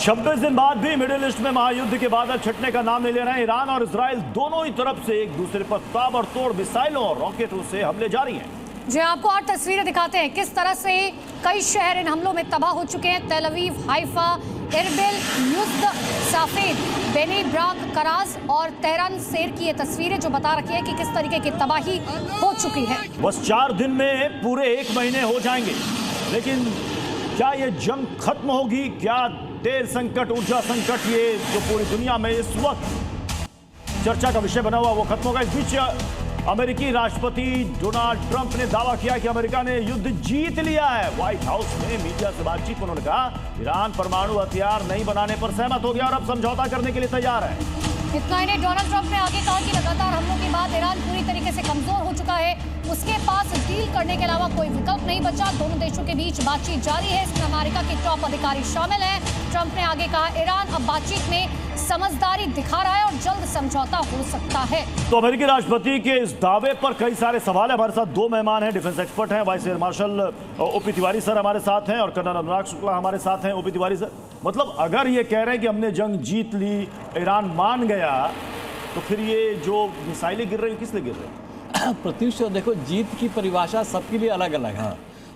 26 दिन बाद भी मिडिल ईस्ट में महायुद्ध के बादल छटने का नाम नहीं ले रहे हैं। ईरान और इजराइल दोनों ही तरफ से एक दूसरे पर ताबड़तोड़ मिसाइलों और रॉकेटों से हमले जारी हैं। जी आपको और तस्वीरें दिखाते हैं किस तरह से कई शहर इन हमलों में तबाह हो चुके हैं। Tel Aviv, Haifa, Irbil, Yazd, Safed, Bnei Brak, Karaj और तेहरान शेर की ये तस्वीरें जो बता रखी है कि किस तरीके की तबाही हो चुकी है। बस 4 दिन में पूरे 1 महीने हो जाएंगे, लेकिन क्या ये जंग खत्म होगी? क्या तेल संकट, ऊर्जा संकट, ये जो पूरी दुनिया में इस वक्त चर्चा का विषय बना हुआ, वो खत्म होगा? इस बीच अमेरिकी राष्ट्रपति डोनाल्ड ट्रंप ने दावा किया कि अमेरिका ने युद्ध जीत लिया है। व्हाइट हाउस में मीडिया से बातचीत में उन्होंने कहा ईरान परमाणु हथियार नहीं बनाने पर सहमत हो गया और अब समझौता करने के लिए तैयार है। इतना ही नहीं, डोनाल्ड ट्रंप ने आगे कहा कि लगातार हमलों के बाद ईरान पूरी तरीके से कमजोर हो चुका है, उसके पास डील करने के अलावा कोई विकल्प नहीं बचा। दोनों देशों के बीच बातचीत जारी है, इसमें अमेरिका के टॉप अधिकारी शामिल हैं। ट्रंप ने आगे कहा ईरान अब बातचीत में समझदारी दिखा रहा है और जल्द समझौता हो सकता है। तो अमेरिकी राष्ट्रपति के इस दावे पर कई सारे सवाल है। हमारे साथ 2 मेहमान हैं, डिफेंस एक्सपर्ट हैं, vice air marshal OP Tiwari sir हमारे साथ हैं और कर्नल अनुराग शुक्ला हमारे साथ हैं। ओपी तिवारी सर, मतलब अगर ये कह रहे हैं कि हमने जंग जीत ली, ईरान मान गया, तो फिर ये जो मिसाइलें गिर रही हैं किस लिए गिर रही हैं? प्रत्युष देखो, जीत की परिभाषा सबके लिए अलग अलग है।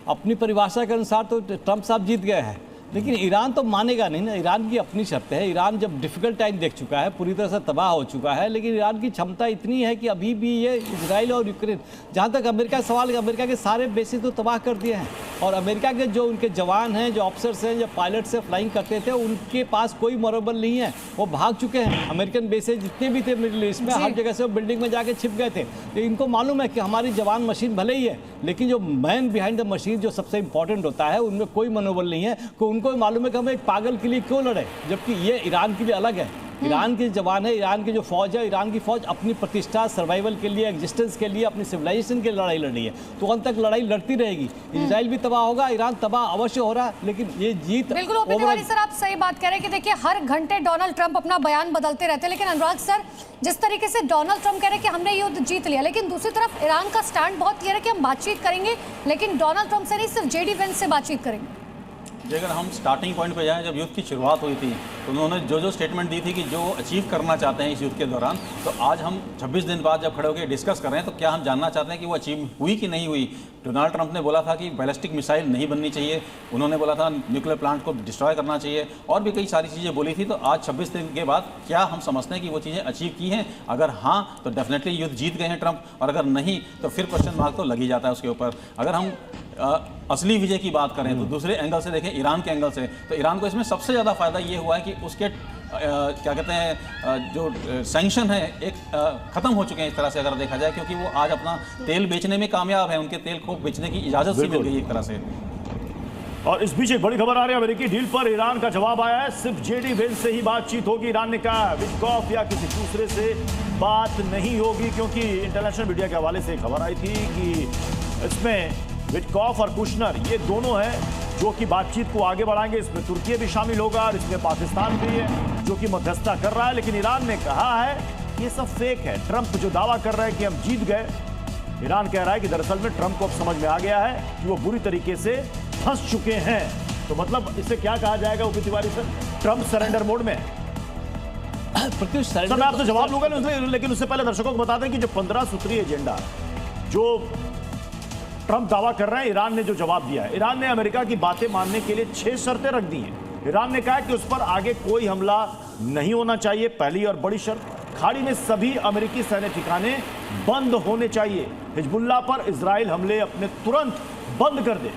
अपनी परिभाषा के अनुसार तो ट्रंप साहब जीत गए हैं, लेकिन ईरान तो मानेगा नहीं ना। ईरान की अपनी शर्त है। ईरान जब डिफिकल्ट टाइम देख चुका है, पूरी तरह से तबाह हो चुका है, लेकिन ईरान की क्षमता इतनी है कि अभी भी ये इजराइल और यूक्रेन, जहाँ तक अमेरिका का सवाल है, अमेरिका के सारे बेसिस तो तबाह कर दिए हैं और अमेरिका के जो उनके जवान हैं, जो ऑफिसर्स हैं, जो पायलट से फ्लाइंग करते थे, उनके पास कोई मनोबल नहीं है, वो भाग चुके हैं। अमेरिकन बेसेज जितने भी थे मिडिल ईस्ट में, हर जगह से वो बिल्डिंग में जाके छिप गए थे। तो इनको मालूम है कि हमारी जवान मशीन भले ही है, लेकिन जो मैन बिहाइंड द मशीन जो सबसे इंपॉर्टेंट होता है, उनमें कोई मनोबल नहीं है। तो उनको मालूम है कि हमें पागल के लिए क्यों लड़े, जबकि ये ईरान के लिए अलग है। ईरान के जवान है, ईरान की जो फौज है, ईरान की फौज अपनी प्रतिष्ठा, सर्वाइवल के लिए, एग्जिस्टेंस के लिए, अपनी सिविलाइजेशन के लिए लड़ाई लड़ रही है, तो अंत तक लड़ाई लड़ती रहेगी। इजराइल भी तबाह होगा, ईरान तबाह अवश्य हो रहा है, लेकिन ये जीत बिल्कुल। ओपी तिवारी सर, आप सही बात कह रहे हैं कि देखिए हर घंटे डोनाल्ड ट्रंप अपना बयान बदलते रहते हैं, लेकिन अनुराग सर, जिस तरीके से डोनाल्ड ट्रंप कह रहे हैं कि हमने युद्ध जीत लिया, लेकिन दूसरी तरफ ईरान का स्टैंड बहुत क्लियर है कि हम बातचीत करेंगे, लेकिन डोनाल्ड ट्रंप से नहीं, सिर्फ जेडी वेंस से बातचीत करेंगे। अगर हम स्टार्टिंग पॉइंट पे जाएं, जब युद्ध की शुरुआत हुई थी तो उन्होंने जो स्टेटमेंट दी थी कि जो अचीव करना चाहते हैं इस युद्ध के दौरान, तो आज हम 26 दिन बाद जब खड़े होकर डिस्कस कर रहे हैं, तो क्या हम जानना चाहते हैं कि वो अचीव हुई कि नहीं हुई। डोनाल्ड ट्रंप ने बोला था कि बैलिस्टिक मिसाइल नहीं बननी चाहिए, उन्होंने बोला था न्यूक्लियर प्लांट को डिस्ट्रॉय करना चाहिए, और भी कई सारी चीज़ें बोली थी। तो आज 26 दिन के बाद क्या हम समझते हैं कि वो चीज़ें अचीव की हैं? अगर हाँ, तो डेफिनेटली युद्ध जीत गए हैं ट्रंप, और अगर नहीं तो फिर क्वेश्चन मार्क तो लग ही जाता है उसके ऊपर। अगर हम असली विजय की बात करें तो दूसरे एंगल से देखें, ईरान के एंगल से, तो ईरान को इसमें सबसे ज़्यादा फायदा ये हुआ है कि उसके क्या कहते हैं जो सैंक्शन है एक ख़त्म हो चुके हैं इस तरह से अगर देखा जाए, क्योंकि वो आज अपना तेल बेचने में कामयाब है, उनके तेल को बेचने की इजाज़त सी मिल गई एक तरह से। और इस बीच एक बड़ी खबर आ रही है, अमेरिकी डील पर ईरान का जवाब आया है, सिर्फ जेडी वेंस से ही बातचीत होगी। ईरान ने कहा विटकॉफ या किसी दूसरे से बात नहीं होगी, क्योंकि इंटरनेशनल मीडिया के हवाले से खबर आई थी कि इसमें विटकॉफ और कुशनर ये दोनों हैं जो कि बातचीत को आगे बढ़ाएंगे। इसमें तुर्की भी शामिल होगा और इसमें पाकिस्तान भी है जो कि मध्यस्थता कर रहा है, लेकिन ईरान ने कहा है ये सब फेक है। ट्रंप जो दावा कर रहा है कि हम जीत गए, ईरान कह रहा है कि दरअसल में ट्रंप को अब समझ में आ गया है कि वो बुरी तरीके से फंस चुके हैं। तो मतलब इसे क्या कहा जाएगा OP Tiwari sir? Trump surrender mode में है। सर मैं आपसे जवाब लूंगा, लेकिन उससे पहले दर्शकों को बता दें कि जो 15 सूत्रीय एजेंडा जो ट्रंप दावा कर रहे हैं, ईरान ने जो जवाब दिया है, ईरान ने अमेरिका की बातें मानने के लिए 6 शर्तें रख दी हैं। ईरान ने कहा कि उस पर आगे कोई हमला नहीं होना चाहिए, पहली और बड़ी शर्त। खाड़ी में सभी अमेरिकी सैन्य ठिकाने बंद होने चाहिए। हिजबुल्लाह पर इजराइल हमले अपने तुरंत बंद कर दे।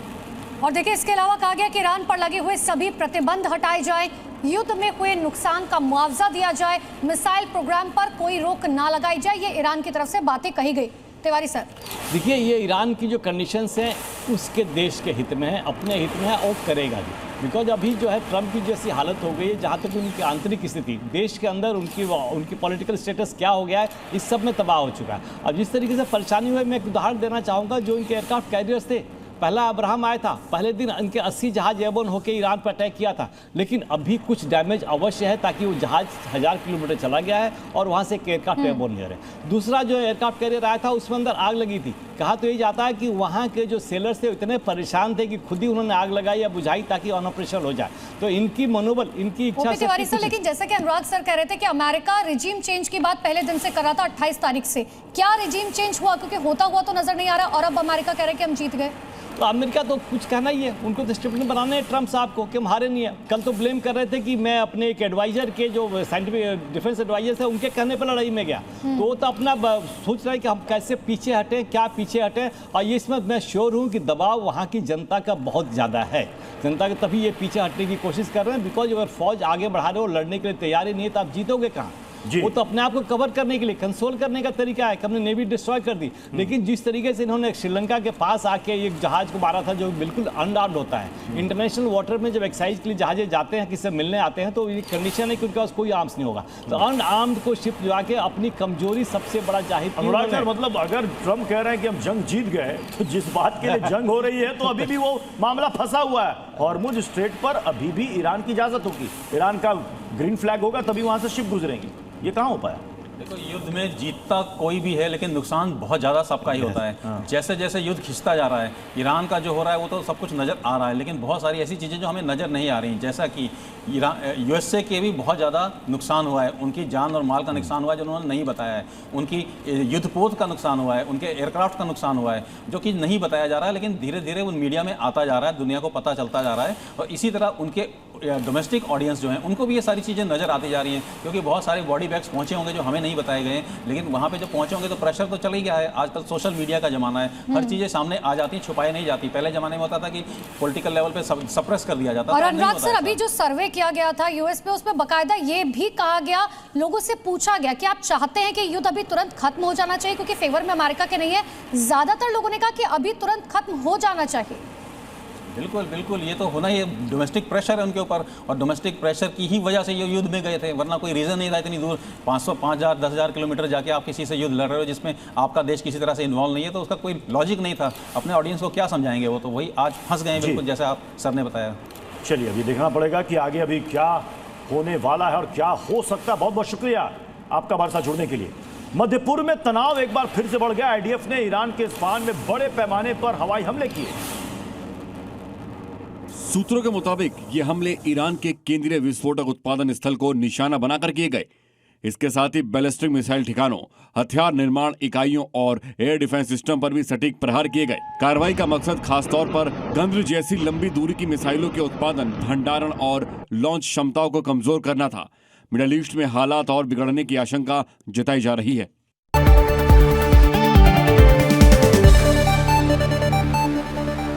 और देखिए इसके अलावा कहा गया कि ईरान पर लगे हुए सभी प्रतिबंध हटाए जाएं, युद्ध में हुए नुकसान का मुआवजा दिया जाए, मिसाइल प्रोग्राम पर कोई रोक ना लगाई जाए। ये ईरान की तरफ से बातें कही गई। तिवारी सर, देखिए ये ईरान की जो कंडीशंस हैं उसके देश के हित में है, अपने हित में है और करेगा भी। बिकॉज अभी जो है ट्रंप की जैसी हालत हो गई है, जहाँ तक उनकी आंतरिक स्थिति, देश के अंदर उनकी पॉलिटिकल स्टेटस क्या हो गया है, इस सब में तबाह हो चुका है। अब जिस तरीके से परेशानी हुई, मैं एक उदाहरण देना चाहूँगा, जो उनके एयरक्राफ्ट कैरियर्स थे पहला अब्राहम आया था, पहले दिन इनके 80 जहाज एयरबोर्न होकर ईरान पर अटैक किया था, लेकिन अभी कुछ डैमेज अवश्य है, ताकि वो जहाज 1000 किलोमीटर चला गया है और वहाँ से एक एयरक्राफ्ट एयरबोर्न ले रहे हैं। दूसरा जो एयरक्राफ्ट कैरियर आया था उसमें अंदर आग लगी थी। कहा तो ये जाता है कि वहाँ के जो सेलर्स थे इतने परेशान थे कि खुद ही उन्होंने आग लगाई या बुझाई ताकि अनऑपरेशनल हो जाए। तो इनकी मनोबल, इनकी इच्छा तिवारी सर, लेकिन जैसा कि अनुराग सर कह रहे थे कि अमेरिका रिजीम चेंज की बात पहले दिन से कर रहा था 28 तारीख से, क्या रिजीम चेंज हुआ? क्योंकि होता हुआ तो नजर नहीं आ रहा और अब अमेरिका कह रहे हैं कि हम जीत गए। तो अमेरिका तो कुछ कहना ही है, उनको तो स्टेटमेंट बनाने हैं ट्रम्प साहब को कि हम हारे नहीं है। कल तो ब्लेम कर रहे थे कि मैं अपने एक एडवाइजर के जो साइंटिफिक डिफेंस एडवाइजर थे उनके कहने पर लड़ाई में गया, तो वो तो अपना सोच रहा है कि हम कैसे पीछे हटें, क्या पीछे हटें। और ये इसमें मैं श्योर हूँ कि दबाव वहाँ की जनता का बहुत ज़्यादा है, जनता के तभी ये पीछे हटने की कोशिश कर रहे हैं। बिकॉज अगर फौज आगे बढ़ा रहे हो, लड़ने के लिए तैयारी नहीं है, तो आप जीतोगे कहाँ? वो तो अपने आप को कवर करने के लिए, कंसोल करने का तरीका है कि हमने नेवी डिस्ट्रॉय कर दी। लेकिन जिस तरीके से इन्होंने श्रीलंका के पास आके एक जहाज को मारा था जो बिल्कुल अनआर्म्ड होता है। इंटरनेशनल वाटर में जब एक्साइज के लिए जहाजे जाते हैं, किससे मिलने आते हैं, तो ये कंडीशन है कि उनके पास कोई आर्म्स नहीं होगा। तो अनआर्म्ड को शिप जो आके अपनी कमजोरी सबसे बड़ा जाहिर की। अनुराग सर, मतलब अगर ट्रम्प कह रहे हैं कि हम जंग जीत गए, तो जिस बात के लिए जंग हो रही है तो अभी भी वो मामला फंसा हुआ है। हॉर्मुज स्ट्रेट पर अभी भी ईरान की इजाजत होगी, ईरान का ग्रीन फ्लैग होगा तभी वहां से शिप गुजरेंगी। ये कहाँ हो पाया? देखो, युद्ध में जीतता कोई भी है, लेकिन नुकसान बहुत ज़्यादा सबका ही होता है। जैसे जैसे युद्ध खिंचता जा रहा है, ईरान का जो हो रहा है वो तो सब कुछ नज़र आ रहा है, लेकिन बहुत सारी ऐसी चीज़ें जो हमें नज़र नहीं आ रही, जैसा कि यूएसए के भी बहुत ज़्यादा नुकसान हुआ है, उनकी जान और माल का नुकसान हुआ है जो उन्होंने नहीं बताया है, उनकी युद्धपोत का नुकसान हुआ है, उनके एयरक्राफ्ट का नुकसान हुआ है जो कि नहीं बताया जा रहा है, लेकिन धीरे धीरे उन मीडिया में आता जा रहा है, दुनिया को पता चलता जा रहा है। और इसी तरह उनके डोमेस्टिक ऑडियंस जो हैं उनको भी ये सारी चीज़ें नज़र आती जा रही हैं, क्योंकि बहुत सारे बॉडी बैग्स पहुँचे होंगे जो हमें नहीं बताए गए, लेकिन वहाँ पे जो पहुँचे होंगे तो प्रेशर तो चल ही गया है। आजकल सोशल मीडिया का ज़माना है, हर चीज़ें सामने आ जाती, छुपाई नहीं जाती। पहले ज़माने में होता था कि पॉलिटिकल लेवल पे सप्रेस कर दिया जाता था। और अनुराग सर, अभी जो सर्वे किया गया था यूएस पे, उसमें बकायदा ये भी कहा गया, लोगों से पूछा गया कि आप चाहते हैं कि युद्ध अभी तुरंत खत्म हो जाना चाहिए, क्योंकि फेवर में अमेरिका के नहीं है। ज्यादातर लोगों ने कहा कि अभी तुरंत खत्म हो जाना चाहिए। बिल्कुल बिल्कुल, ये तो होना ही है, डोमेस्टिक प्रेशर है उनके ऊपर, और डोमेस्टिक प्रेशर की ही वजह से ये युद्ध में गए थे, वरना कोई रीज़न नहीं था इतनी दूर 500, 5000, 10,000 किलोमीटर जाके आप किसी से युद्ध लड़ रहे हो जिसमें आपका देश किसी तरह से इन्वॉल्व नहीं है, तो उसका कोई लॉजिक नहीं था। अपने ऑडियंस को क्या समझाएंगे, वो तो वही आज फंस गए हैं बिल्कुल, जैसा आप सर ने बताया। चलिए, अभी देखना पड़ेगा कि आगे अभी क्या होने वाला है और क्या हो सकता है। बहुत बहुत शुक्रिया आपका हमारे साथ जुड़ने के लिए। मध्यपूर्व में तनाव एक बार फिर से बढ़ गया। आईडीएफ ने ईरान के इस्फहान में बड़े पैमाने पर हवाई हमले किए। सूत्रों के मुताबिक ये हमले ईरान के केंद्रीय विस्फोटक उत्पादन स्थल को निशाना बनाकर किए गए। इसके साथ ही बैलिस्टिक मिसाइल ठिकानों, हथियार निर्माण इकाइयों और एयर डिफेंस सिस्टम पर भी सटीक प्रहार किए गए। कार्रवाई का मकसद खासतौर पर गंद्र जैसी लंबी दूरी की मिसाइलों के उत्पादन, भंडारण और लॉन्च क्षमताओं को कमजोर करना था। मिडल ईस्ट में हालात और बिगड़ने की आशंका जताई जा रही है।